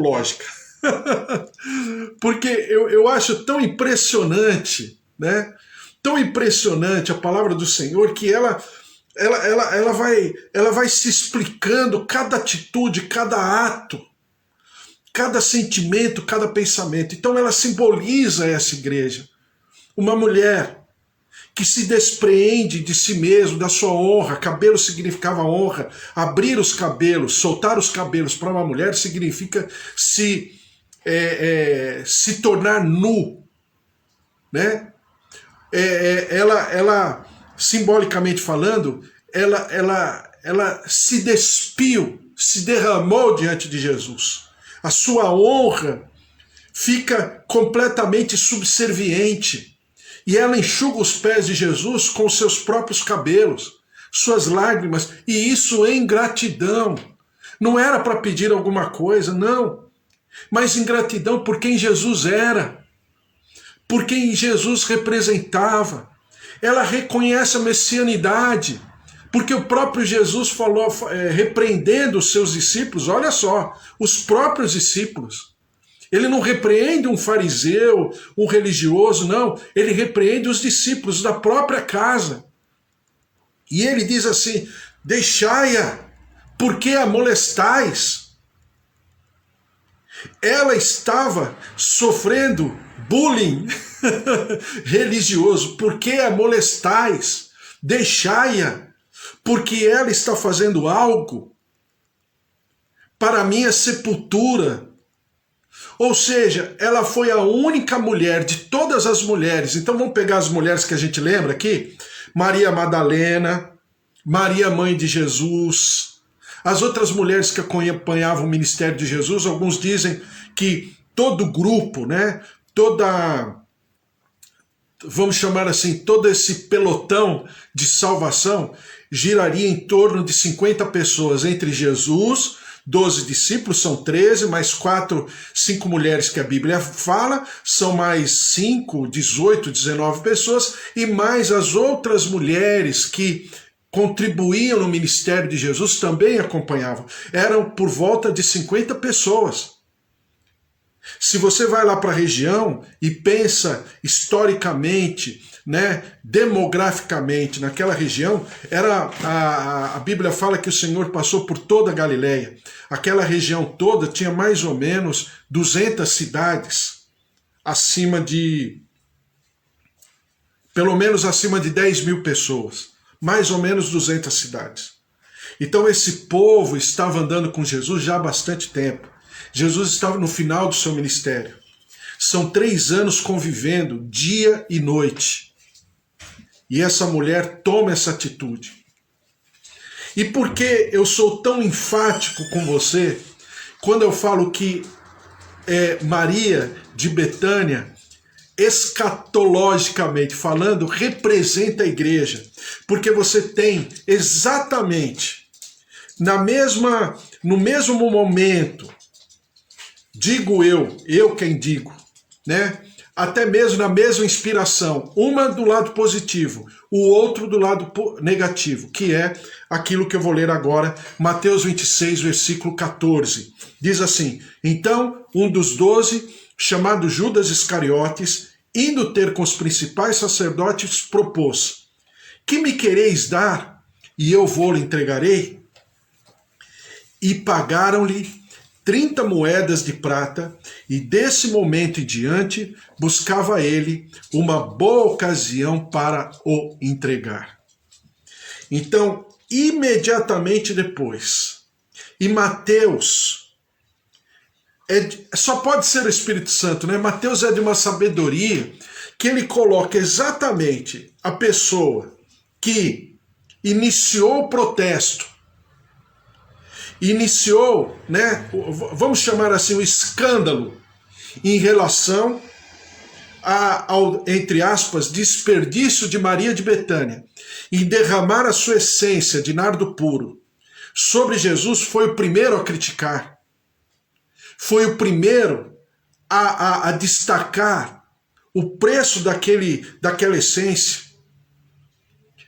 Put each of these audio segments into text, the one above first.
escatológica. Porque eu acho tão impressionante, né? Tão impressionante a palavra do Senhor que ela vai se explicando cada atitude, cada ato, cada sentimento, cada pensamento. Então ela simboliza essa igreja. Uma mulher que se despreende de si mesmo, da sua honra. Cabelo significava honra. Abrir os cabelos, soltar os cabelos para uma mulher significa se tornar nu, né? Ela, simbolicamente falando, ela se despiu, se derramou diante de Jesus. A sua honra fica completamente subserviente. E ela enxuga os pés de Jesus com seus próprios cabelos, suas lágrimas, e isso em gratidão. Não era para pedir alguma coisa, não. Mas em gratidão por quem Jesus era, por quem Jesus representava. Ela reconhece a messianidade, porque o próprio Jesus falou, repreendendo os seus discípulos, olha só, os próprios discípulos. Ele não repreende um fariseu, um religioso, não. Ele repreende os discípulos da própria casa. E ele diz assim, deixai-a, porque a molestais. Ela estava sofrendo bullying religioso. Por que a molestais? Deixai-a, porque ela está fazendo algo para a minha sepultura. Ou seja, ela foi a única mulher de todas as mulheres. Então vamos pegar as mulheres que a gente lembra aqui. Maria Madalena, Maria mãe de Jesus, as outras mulheres que acompanhavam o ministério de Jesus. Alguns dizem que todo grupo, né, vamos chamar assim, todo esse pelotão de salvação giraria em torno de 50 pessoas, entre Jesus, 12 discípulos, são 13, mais 5 mulheres que a Bíblia fala, são mais 5, 18, 19 pessoas, e mais as outras mulheres que contribuíam no ministério de Jesus também acompanhavam. Eram por volta de 50 pessoas. Se você vai lá para a região e pensa historicamente, né, demograficamente naquela região, a Bíblia fala que o Senhor passou por toda a Galileia. Aquela região toda tinha mais ou menos 200 cidades, pelo menos acima de 10 mil pessoas, mais ou menos 200 cidades. Então esse povo estava andando com Jesus já há bastante tempo. Jesus estava no final do seu ministério. São 3 anos convivendo dia e noite. E essa mulher toma essa atitude. E por que eu sou tão enfático com você quando eu falo que Maria de Betânia, escatologicamente falando, representa a igreja? Porque você tem exatamente no mesmo momento, digo eu quem digo, né? Até mesmo na mesma inspiração, uma do lado positivo, o outro do lado negativo, que é aquilo que eu vou ler agora, Mateus 26, versículo 14. Diz assim, então um dos 12, chamado Judas Iscariotes, indo ter com os principais sacerdotes, propôs, que me quereis dar, e eu vou-lhe entregarei? E pagaram-lhe 30 moedas de prata, e desse momento em diante buscava ele uma boa ocasião para o entregar. Então, imediatamente depois, e Mateus, só pode ser o Espírito Santo, né? Mateus é de uma sabedoria que ele coloca exatamente a pessoa que iniciou o protesto, iniciou, né, vamos chamar assim, o escândalo em relação ao, entre aspas, desperdício de Maria de Betânia em derramar a sua essência de nardo puro sobre Jesus. Foi o primeiro a criticar, foi o primeiro a destacar o preço daquela essência.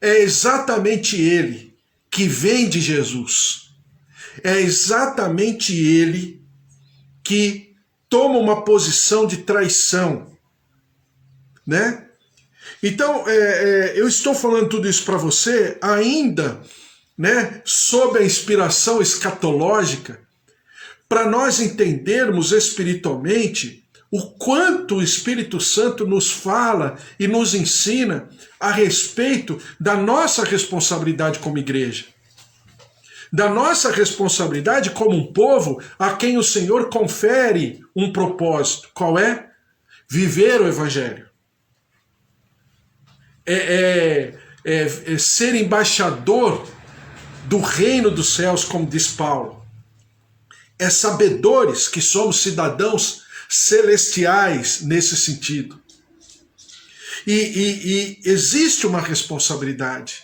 É exatamente ele que vem de Jesus. É exatamente ele que toma uma posição de traição, né? Então, eu estou falando tudo isso para você ainda, né, sob a inspiração escatológica, para nós entendermos espiritualmente o quanto o Espírito Santo nos fala e nos ensina a respeito da nossa responsabilidade como igreja, da nossa responsabilidade como um povo a quem o Senhor confere um propósito. Qual é? Viver o Evangelho. Ser embaixador do reino dos céus, como diz Paulo. É sabedores que somos cidadãos celestiais nesse sentido. E existe uma responsabilidade.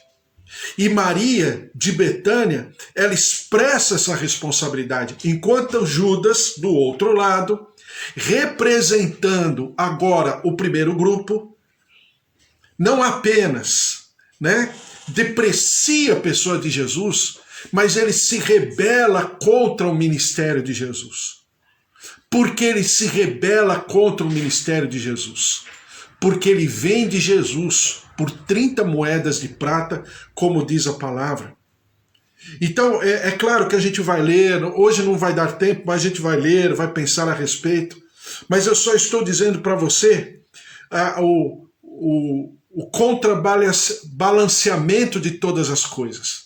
E Maria de Betânia, ela expressa essa responsabilidade, enquanto Judas, do outro lado, representando agora o primeiro grupo, não apenas, né, deprecia a pessoa de Jesus, mas ele se rebela contra o ministério de Jesus. Por que ele se rebela contra o ministério de Jesus? Porque ele vende Jesus por 30 moedas de prata, como diz a palavra. Então, é claro que a gente vai ler, hoje não vai dar tempo, mas a gente vai ler, vai pensar a respeito. Mas eu só estou dizendo para você o contrabalanceamento de todas as coisas.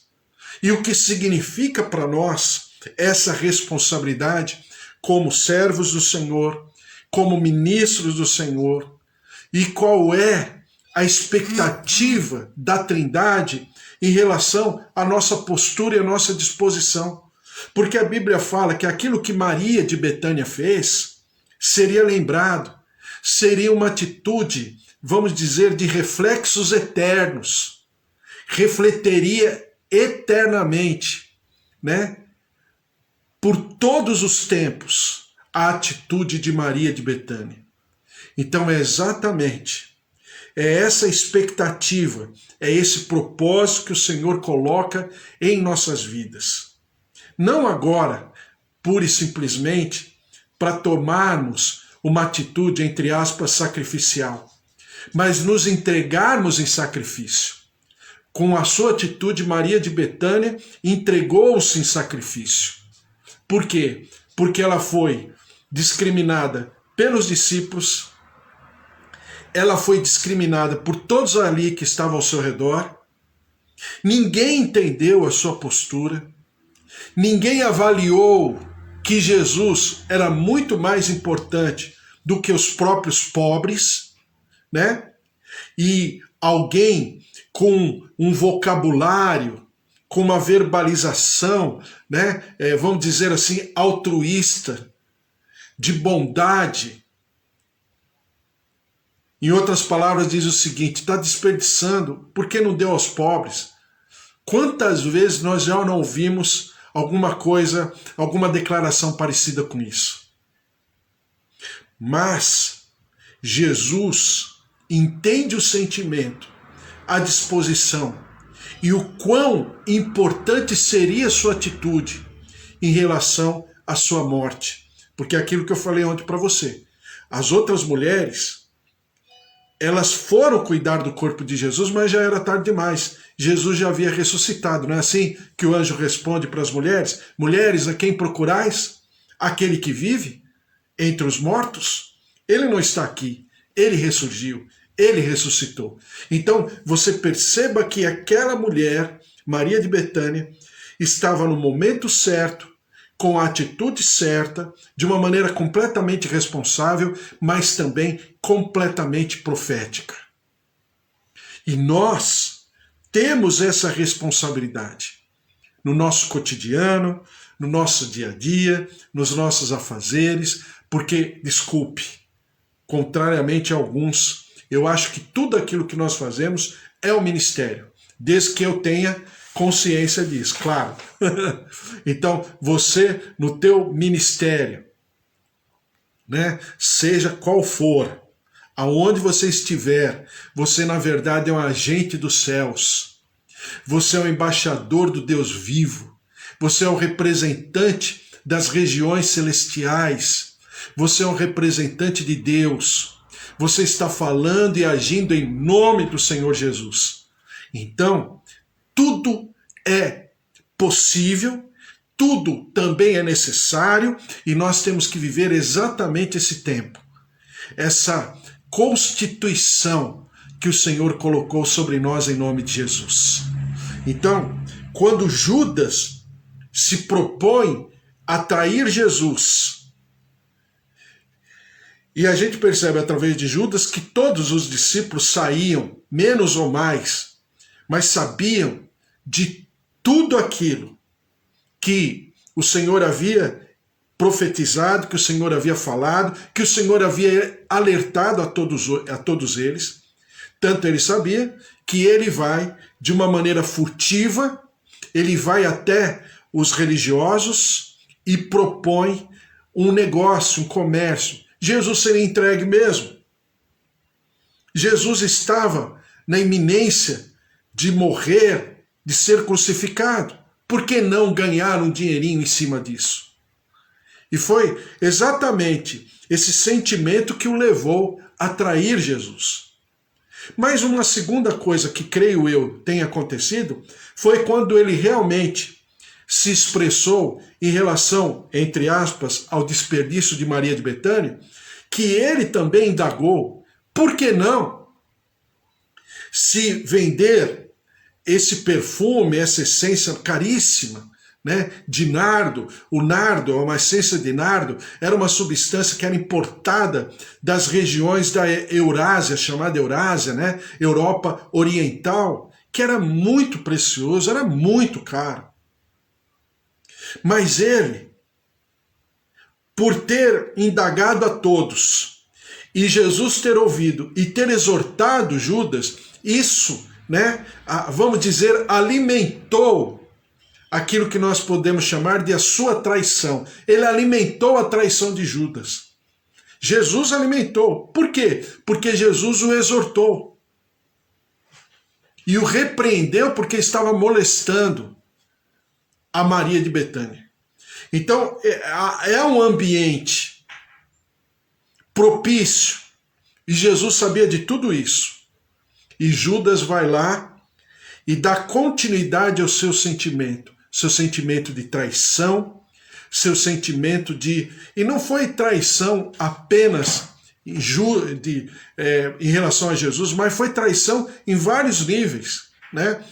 E o que significa para nós essa responsabilidade como servos do Senhor, como ministros do Senhor, e qual é a expectativa da Trindade em relação à nossa postura e à nossa disposição. Porque a Bíblia fala que aquilo que Maria de Betânia fez seria lembrado, seria uma atitude, vamos dizer, de reflexos eternos, refletiria eternamente, né, por todos os tempos, a atitude de Maria de Betânia. Então é exatamente, essa expectativa, é esse propósito que o Senhor coloca em nossas vidas. Não agora, pura e simplesmente, para tomarmos uma atitude, entre aspas, sacrificial, mas nos entregarmos em sacrifício. Com a sua atitude, Maria de Betânia entregou-se em sacrifício. Por quê? Porque ela foi discriminada pelos discípulos, ela foi discriminada por todos ali que estavam ao seu redor, ninguém entendeu a sua postura, ninguém avaliou que Jesus era muito mais importante do que os próprios pobres, né? E alguém com um vocabulário, com uma verbalização, né, vamos dizer assim, altruísta, de bondade. Em outras palavras, diz o seguinte: está desperdiçando, por que não deu aos pobres? Quantas vezes nós já não ouvimos alguma coisa, alguma declaração parecida com isso? Mas Jesus entende o sentimento, a disposição e o quão importante seria sua atitude em relação à sua morte. Porque é aquilo que eu falei ontem para você. As outras mulheres, elas foram cuidar do corpo de Jesus, mas já era tarde demais. Jesus já havia ressuscitado. Não é assim que o anjo responde para as mulheres? Mulheres, a quem procurais? Aquele que vive entre os mortos? Ele não está aqui. Ele ressurgiu. Ele ressuscitou. Então, você perceba que aquela mulher, Maria de Betânia, estava no momento certo, com a atitude certa, de uma maneira completamente responsável, mas também completamente profética. E nós temos essa responsabilidade no nosso cotidiano, no nosso dia a dia, nos nossos afazeres, porque, desculpe, contrariamente a alguns, eu acho que tudo aquilo que nós fazemos é o ministério, desde que eu tenha consciência disso, claro. Então, você no teu ministério, né, seja qual for, aonde você estiver, você na verdade é um agente dos céus. Você é o embaixador do Deus vivo. Você é o representante das regiões celestiais. Você é um representante de Deus. Você está falando e agindo em nome do Senhor Jesus. Então, tudo é possível, tudo também é necessário e nós temos que viver exatamente esse tempo. Essa constituição que o Senhor colocou sobre nós em nome de Jesus. Então, quando Judas se propõe a trair Jesus, e a gente percebe através de Judas que todos os discípulos saíam, menos ou mais, mas sabiam de tudo aquilo que o Senhor havia profetizado, que o Senhor havia falado, que o Senhor havia alertado a todos eles. Tanto ele sabia que ele vai, de uma maneira furtiva, ele vai até os religiosos e propõe um negócio, um comércio. Jesus seria entregue mesmo. Jesus estava na iminência de morrer, de ser crucificado. Por que não ganhar um dinheirinho em cima disso? E foi exatamente esse sentimento que o levou a trair Jesus. Mas uma segunda coisa que creio eu tenha acontecido foi quando ele realmente se expressou em relação, entre aspas, ao desperdício de Maria de Betânia, que ele também indagou, por que não se vender esse perfume, essa essência caríssima, né, de nardo. O nardo, uma essência de nardo, era uma substância que era importada das regiões da Eurásia, chamada Eurásia, né, Europa Oriental, que era muito precioso, era muito caro. Mas ele, por ter indagado a todos, e Jesus ter ouvido e ter exortado Judas, isso, né, vamos dizer, alimentou aquilo que nós podemos chamar de a sua traição. Ele alimentou a traição de Judas. Jesus alimentou. Por quê? Porque Jesus o exortou. E o repreendeu porque estava molestando a Maria de Betânia. Então, é um ambiente propício. E Jesus sabia de tudo isso. E Judas vai lá e dá continuidade ao seu sentimento de traição, seu sentimento de... E não foi traição apenas em relação a Jesus, mas foi traição em vários níveis, né?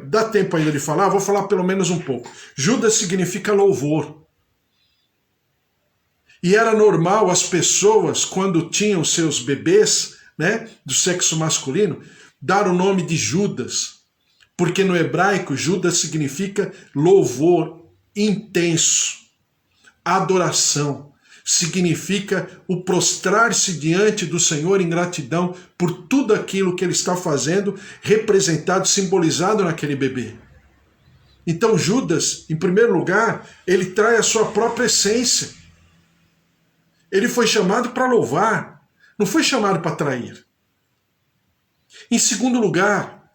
Dá tempo ainda de falar, vou falar pelo menos um pouco. Judas significa louvor. E era normal as pessoas, quando tinham seus bebês, né, do sexo masculino, dar o nome de Judas. Porque no hebraico, Judas significa louvor intenso, adoração. Significa o prostrar-se diante do Senhor em gratidão por tudo aquilo que ele está fazendo, representado, simbolizado naquele bebê. Então Judas, em primeiro lugar, ele traz a sua própria essência. Ele foi chamado para louvar, não foi chamado para trair. Em segundo lugar,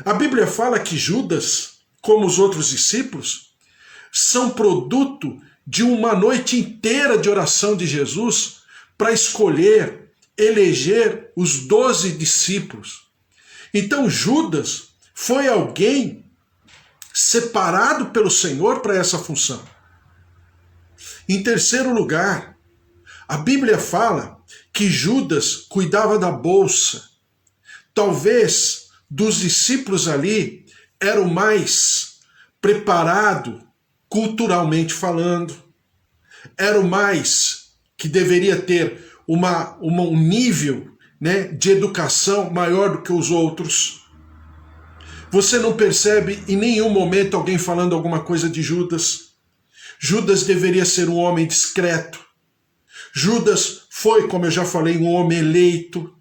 a Bíblia fala que Judas, como os outros discípulos, são produto de uma noite inteira de oração de Jesus para escolher, eleger os 12 discípulos. Então Judas foi alguém separado pelo Senhor para essa função. Em terceiro lugar, a Bíblia fala que Judas cuidava da bolsa. Talvez dos discípulos ali era o mais preparado culturalmente falando, era o mais que deveria ter um nível, né, de educação maior do que os outros. Você não percebe em nenhum momento alguém falando alguma coisa de Judas. Judas deveria ser um homem discreto. Judas foi, como eu já falei, um homem eleito.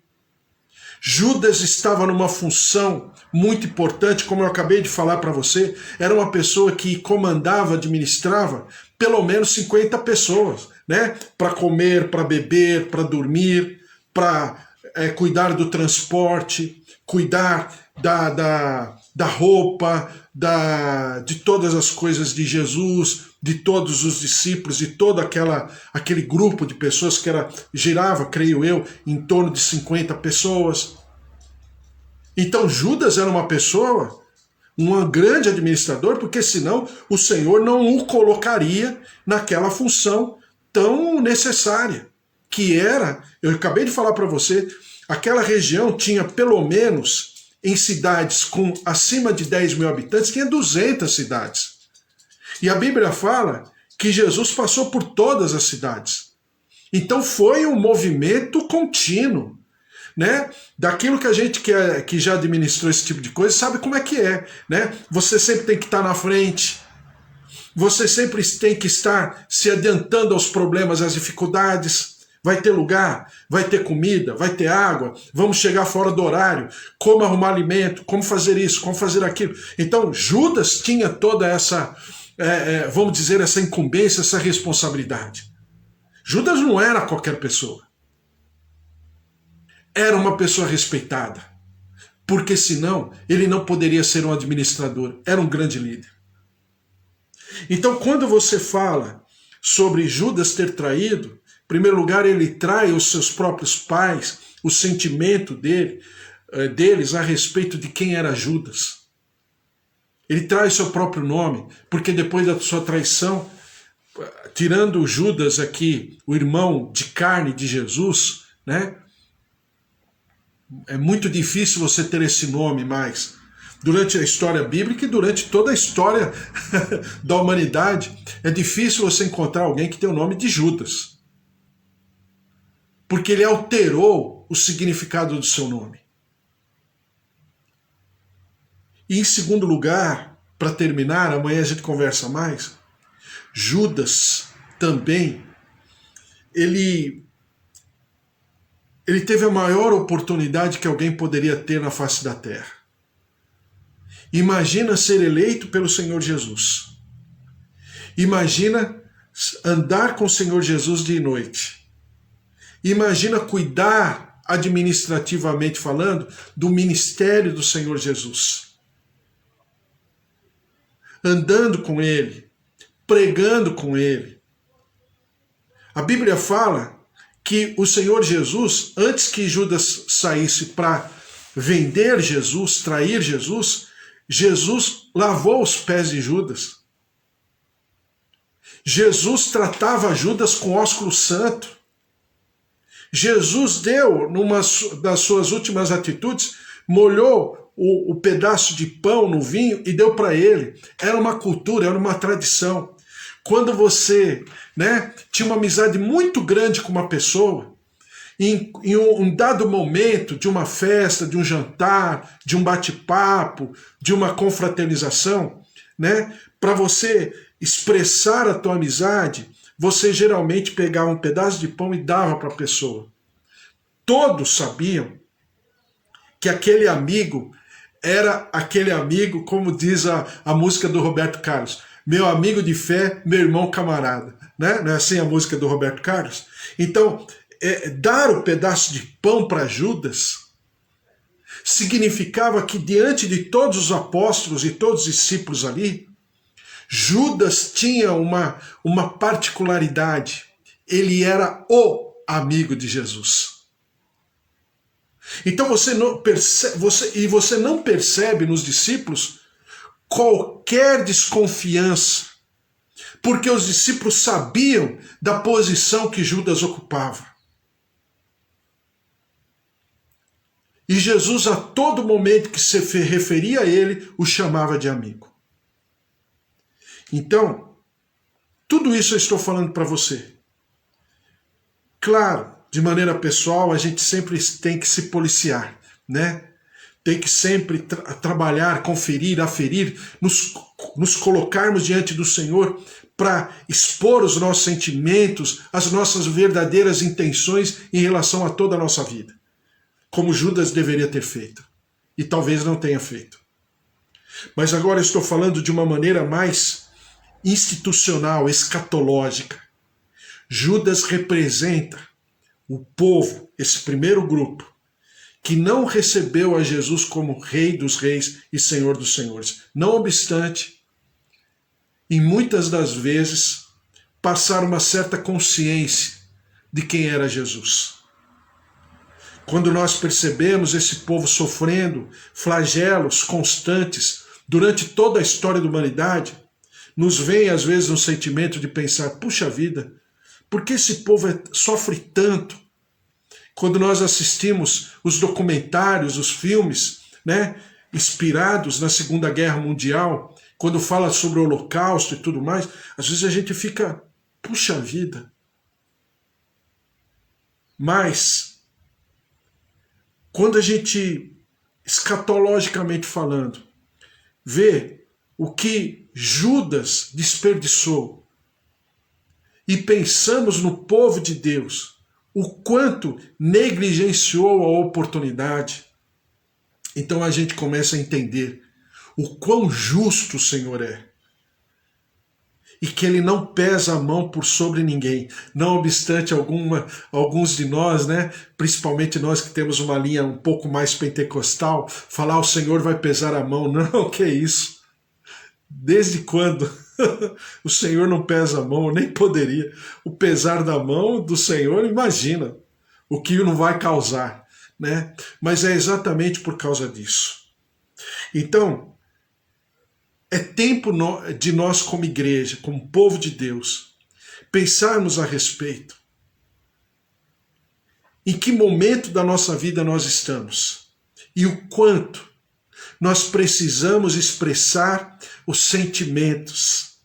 Judas estava numa função muito importante, como eu acabei de falar para você, era uma pessoa que comandava, administrava pelo menos 50 pessoas, né? Para comer, para beber, para dormir, para cuidar do transporte, cuidar da roupa, de todas as coisas de Jesus, de todos os discípulos e todo aquele grupo de pessoas que girava, creio eu, em torno de 50 pessoas. Então Judas era uma pessoa, um grande administrador, porque senão o Senhor não o colocaria naquela função tão necessária, que era, eu acabei de falar para você, aquela região tinha pelo menos, em cidades com acima de 10 mil habitantes, tinha 200 cidades. E a Bíblia fala que Jesus passou por todas as cidades. Então foi um movimento contínuo, né? Daquilo que a gente que já administrou esse tipo de coisa sabe como é que é, né? Você sempre tem que estar na frente, você sempre tem que estar se adiantando aos problemas, às dificuldades. Vai ter lugar, vai ter comida, vai ter água, vamos chegar fora do horário, como arrumar alimento, como fazer isso, como fazer aquilo. Então Judas tinha toda essa, vamos dizer, essa incumbência, essa responsabilidade. Judas não era qualquer pessoa. Era uma pessoa respeitada, porque senão ele não poderia ser um administrador, era um grande líder. Então quando você fala sobre Judas ter traído, em primeiro lugar ele trai os seus próprios pais, o sentimento deles a respeito de quem era Judas. Ele trai seu próprio nome, porque depois da sua traição, tirando Judas aqui, o irmão de carne de Jesus, né? É muito difícil você ter esse nome mais. Durante a história bíblica e durante toda a história da humanidade, é difícil você encontrar alguém que tem o nome de Judas. Porque ele alterou o significado do seu nome. E em segundo lugar, para terminar, amanhã a gente conversa mais, Judas também, ele teve a maior oportunidade que alguém poderia ter na face da terra. Imagina ser eleito pelo Senhor Jesus. Imagina andar com o Senhor Jesus dia e noite. Imagina cuidar, administrativamente falando, do ministério do Senhor Jesus. Andando com Ele, pregando com Ele. A Bíblia fala que o Senhor Jesus, antes que Judas saísse para vender Jesus, trair Jesus, Jesus lavou os pés de Judas. Jesus tratava Judas com ósculo santo. Jesus deu, numa das suas últimas atitudes, molhou o pedaço de pão no vinho e deu para ele. Era uma cultura, era uma tradição. Quando você, né, tinha uma amizade muito grande com uma pessoa, em um dado momento de uma festa, de um jantar, de um bate-papo, de uma confraternização, né, para você expressar a tua amizade, você geralmente pegava um pedaço de pão e dava para a pessoa. Todos sabiam que aquele amigo era aquele amigo, como diz a música do Roberto Carlos, meu amigo de fé, meu irmão camarada. Né? Não é assim a música do Roberto Carlos? Então, dar o pedaço de pão para Judas significava que diante de todos os apóstolos e todos os discípulos ali, Judas tinha uma particularidade. Ele era o amigo de Jesus. Então você não percebe nos discípulos qualquer desconfiança, porque os discípulos sabiam da posição que Judas ocupava. E Jesus, a todo momento que se referia a ele, o chamava de amigo. Então, tudo isso eu estou falando para você. Claro, de maneira pessoal, a gente sempre tem que se policiar, né? Tem que sempre trabalhar, conferir, aferir, nos colocarmos diante do Senhor para expor os nossos sentimentos, as nossas verdadeiras intenções em relação a toda a nossa vida, como Judas deveria ter feito, e talvez não tenha feito. Mas agora eu estou falando de uma maneira mais institucional, escatológica. Judas representa o povo, esse primeiro grupo, que não recebeu a Jesus como Rei dos Reis e Senhor dos Senhores. Não obstante, em muitas das vezes, passar uma certa consciência de quem era Jesus. Quando nós percebemos esse povo sofrendo flagelos constantes durante toda a história da humanidade, nos vem às vezes um sentimento de pensar, puxa vida, por que esse povo sofre tanto? Quando nós assistimos os documentários, os filmes, né, inspirados na Segunda Guerra Mundial, quando fala sobre o Holocausto e tudo mais, às vezes a gente fica, puxa vida. Mas, quando a gente, escatologicamente falando, vê o que Judas desperdiçou e pensamos no povo de Deus, o quanto negligenciou a oportunidade, então a gente começa a entender o quão justo o Senhor é. E que Ele não pesa a mão por sobre ninguém. Não obstante alguns de nós, né, principalmente nós que temos uma linha um pouco mais pentecostal, falar o Senhor vai pesar a mão. Não, que isso? Desde quando o Senhor não pesa a mão? Nem poderia. O pesar da mão do Senhor, imagina o que não vai causar, né? Mas é exatamente por causa disso. Então, é tempo de nós como igreja, como povo de Deus, pensarmos a respeito. Em que momento da nossa vida nós estamos? E o quanto nós precisamos expressar os sentimentos,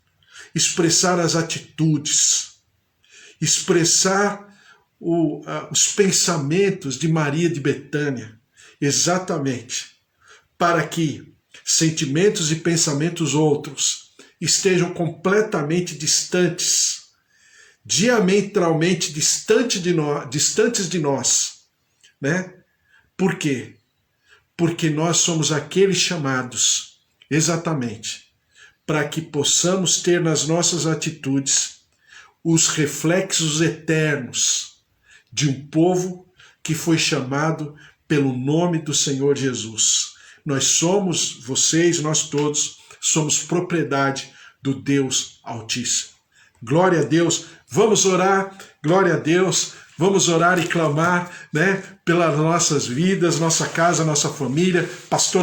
expressar as atitudes, expressar os pensamentos de Maria de Betânia, exatamente para que sentimentos e pensamentos outros estejam completamente distantes, diametralmente distantes de nós, né? Por quê? Porque nós somos aqueles chamados, exatamente, para que possamos ter nas nossas atitudes os reflexos eternos de um povo que foi chamado pelo nome do Senhor Jesus. Nós somos, vocês, nós todos, somos propriedade do Deus Altíssimo. Glória a Deus. Vamos orar, glória a Deus. Vamos orar e clamar, né, pelas nossas vidas, nossa casa, nossa família. Pastor